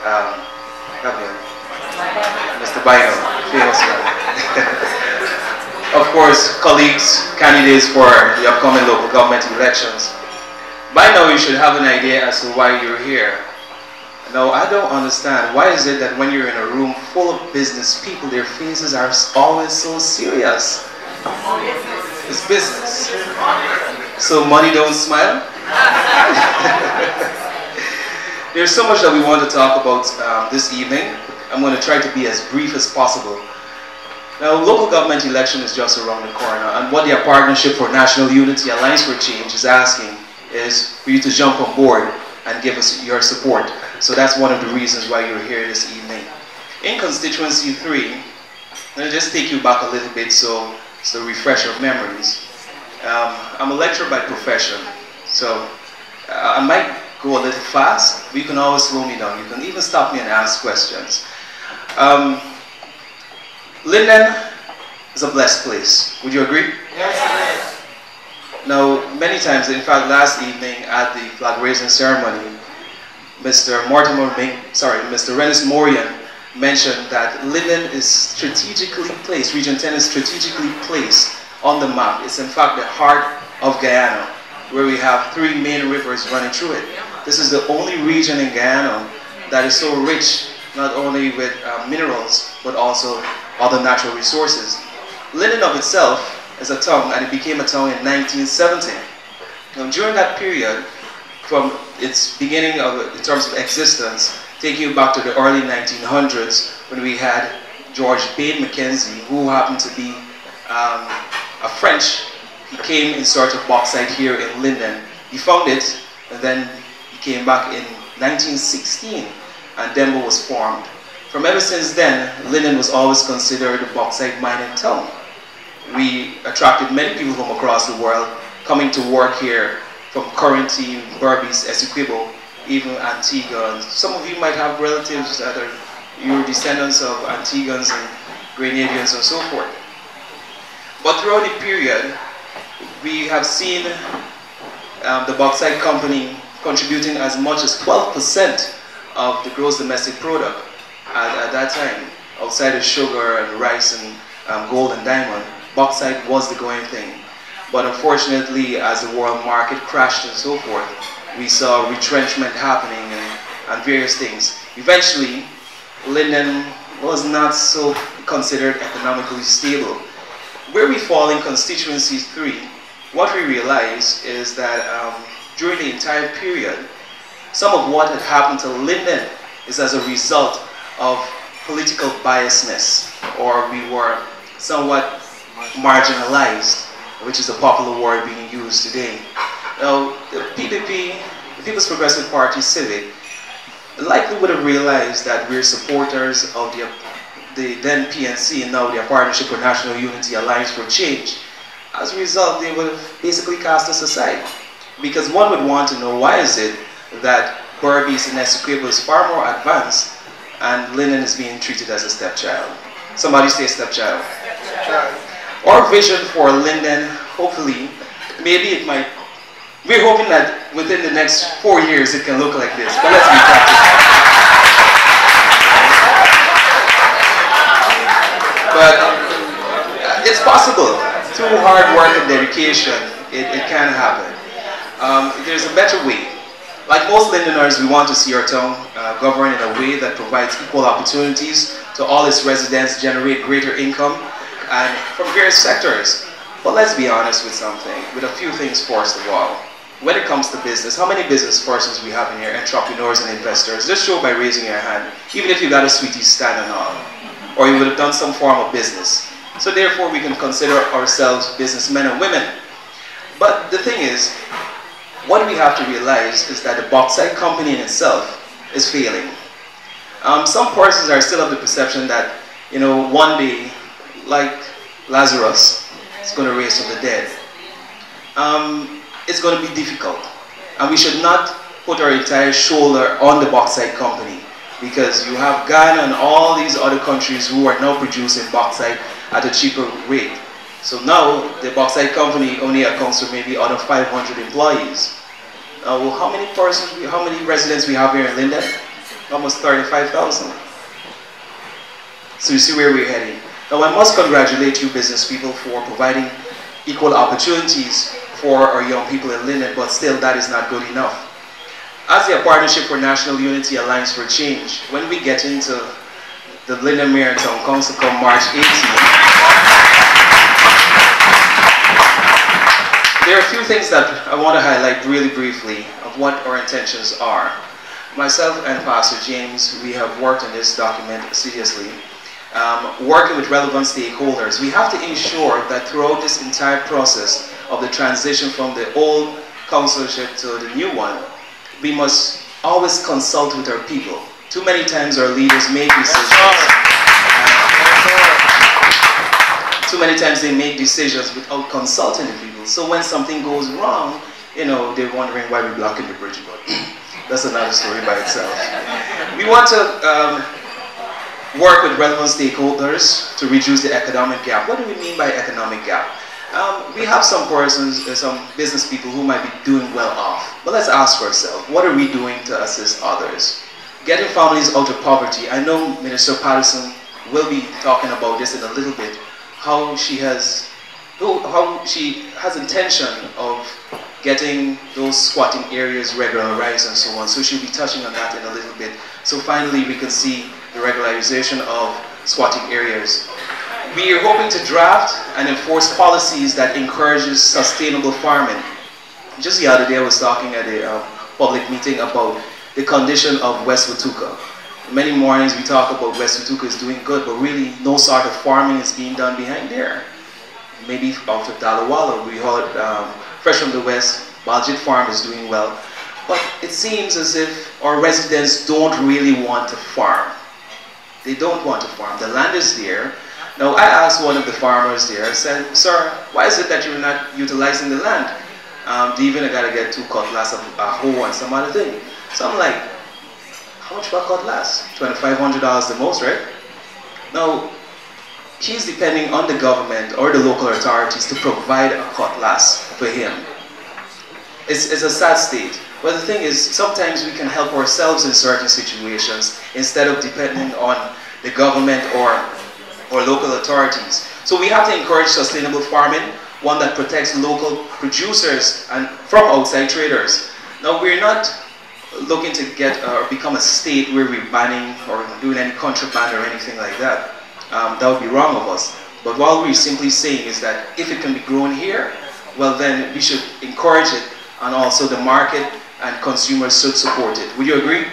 help me out. Mr. Bino, famous man. Of course, colleagues, candidates for the upcoming local government elections. By now, you should have an idea as to why you're here. Now, I don't understand. Why is it that when you're in a room full of business people, their faces are always so serious? It's business. So money don't smile? There's so much that we want to talk about this evening. I'm going to try to be as brief as possible. Now, local government election is just around the corner, and what the Partnership for National Unity Alliance for Change is asking is for you to jump on board and give us your support. So that's one of the reasons why you're here this evening. In constituency 3, I'll just take you back a little bit so it's a refresh of memories. I'm a lecturer by profession, so I might go a little fast, but you can always slow me down. You can even stop me and ask questions. Linden is a blessed place. Would you agree? Yes, it is. Now, many times, in fact, last evening at the flag raising ceremony, Mr. Rennis Morian mentioned that Linden is strategically placed, Region 10 is strategically placed on the map. It's in fact the heart of Guyana, where we have 3 main rivers running through it. This is the only region in Guyana that is so rich, not only with minerals, but also other natural resources. Linden of itself is a town, and it became a town in 1970. Now, during that period, from its beginning in terms of existence, taking you back to the early 1900s, when we had George Bain Mackenzie, who happened to be a French. He came in search of bauxite here in Linden. He found it, and then he came back in 1916, and Denver was formed. From ever since then, Linden was always considered a bauxite mining town. We attracted many people from across the world coming to work here, from Corinthine, Berbice, Essequibo, even Antigua. And some of you might have relatives that are your descendants of Antiguans and Grenadians and so forth. But throughout the period, we have seen the bauxite company contributing as much as 12% of the gross domestic product at that time. Outside of sugar and rice and gold and diamond, bauxite was the going thing. But unfortunately, as the world market crashed and so forth, we saw retrenchment happening and various things. Eventually, Linden was not so considered economically stable. Where we fall in constituency 3, what we realize is that during the entire period, some of what had happened to Linden is as a result of political biasness, or we were somewhat marginalized, which is a popular word being used today. Now, the PPP, the People's Progressive Party Civic, likely would have realized that we're supporters of the then PNC and now the Partnership for National Unity Alliance for Change. As a result, they would have basically cast us aside. Because one would want to know, why is it that Berbice and Essequibo is far more advanced and Linden is being treated as a stepchild? Somebody say stepchild. Stepchild. Our vision for Linden, hopefully, maybe it might, we're hoping that within the next 4 years it can look like this, but let's be practical. But it's possible. Through hard work and dedication, it can happen. There's a better way. Like most Lindeners, we want to see our town governed in a way that provides equal opportunities to all its residents, generate greater income, and from various sectors. But let's be honest with something, with a few things first of all. When it comes to business, how many business persons we have in here, entrepreneurs and investors? Just show by raising your hand, even if you got a sweetie stand and all, or you would have done some form of business. So therefore we can consider ourselves businessmen and women. But the thing is, what we have to realize is that the bauxite company in itself is failing. Some persons are still of the perception that, you know, one day, like Lazarus, is going to raise from the dead. It's going to be difficult. And we should not put our entire shoulder on the bauxite company, because you have Ghana and all these other countries who are now producing bauxite at a cheaper rate. So now the bauxite company only accounts for maybe out of 500 employees. How many persons, how many residents we have here in Linden? almost 35,000. So you see where we're heading. Now I must congratulate you business people for providing equal opportunities for our young people in Linden, but still that is not good enough. As the Partnership for National Unity Alliance for Change, when we get into the Linden Mayor and Town Council come March 18th, there are a few things that I want to highlight really briefly of what our intentions are. Myself and Pastor James, we have worked on this document seriously. Working with relevant stakeholders, we have to ensure that throughout this entire process of the transition from the old councilship to the new one, we must always consult with our people. Too many times our leaders make decisions. Too many times they make decisions without consulting the people. So when something goes wrong, you know, they're wondering why we're blocking the bridge, but that's another story by itself. We want to work with relevant stakeholders to reduce the economic gap. What do we mean by economic gap? We have some persons, some business people who might be doing well off. But let's ask ourselves, what are we doing to assist others? Getting families out of poverty. I know Minister Patterson will be talking about this in a little bit, how she has intention of getting those squatting areas regularized and so on. So she'll be touching on that in a little bit. So finally we can see the regularization of squatting areas. We are hoping to draft and enforce policies that encourages sustainable farming. Just the other day I was talking at a public meeting about the condition of West Watooka. Many mornings we talk about West Watooka is doing good, but really no sort of farming is being done behind there. Maybe off of Dalawala, we heard fresh from the west, Baljit Farm is doing well. But it seems as if our residents don't really want to farm. They don't want to farm. The land is there. Now I asked one of the farmers there, I said, sir, why is it that you're not utilizing the land? Even I gotta get 2 cutlass, a hoe and some other thing. So I'm like, how much for a cutlass? $2,500 the most, right? Now, he's depending on the government or the local authorities to provide a cutlass for him. It's a sad state. But the thing is, sometimes we can help ourselves in certain situations instead of depending on the government or local authorities. So we have to encourage sustainable farming, one that protects local producers and from outside traders. Now we're not looking to get or become a state where we're banning or doing any contraband or anything like that. That would be wrong of us. But what we're simply saying is that if it can be grown here, well then we should encourage it, and also the market and consumers should support it. Would you agree?